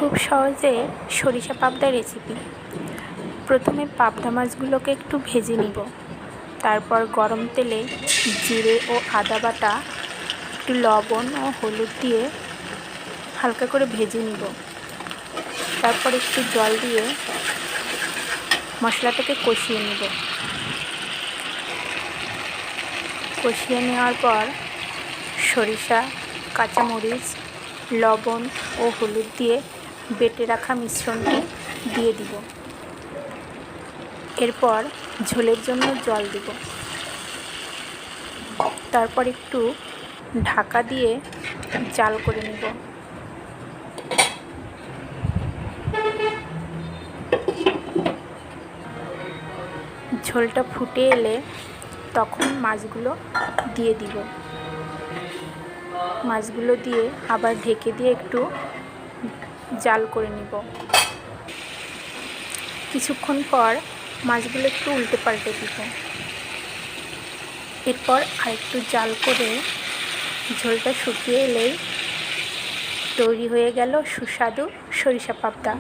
খুব সহজে সরিষা পাবদা রেসিপি। প্রথমে পাবদা মাছগুলোকে একটু ভেজে নিব। তারপর গরম তেলে জিরে ও আদা বাটা, একটু লবণ ও হলুদ দিয়ে হালকা করে ভেজে নিব। তারপর একটু জল দিয়ে মশলাটাকে কষিয়ে নেব। কষিয়ে নেওয়ার পর সরিষা, কাঁচামরিচ, লবণ ও হলুদ দিয়ে বেটে রাখা মিশ্রণটি দিয়ে দিব। এরপর ঝোলের জন্য জল দিব। তারপর একটু ঢাকা দিয়ে জাল করে নেব। ঝোলটা ফুটে এলে তখন মাছগুলো দিয়ে দিব। মাছগুলো দিয়ে আবার ঢেকে দিয়ে একটু জাল করে নেব। কিছুক্ষণ পর মাছগুলো একটু উল্টে পাল্টে দিব। এরপর আরেকটু জাল করে ঝোলটা শুকিয়ে এলেই তৈরি হয়ে গেল সুস্বাদু সরিষা পাবদা।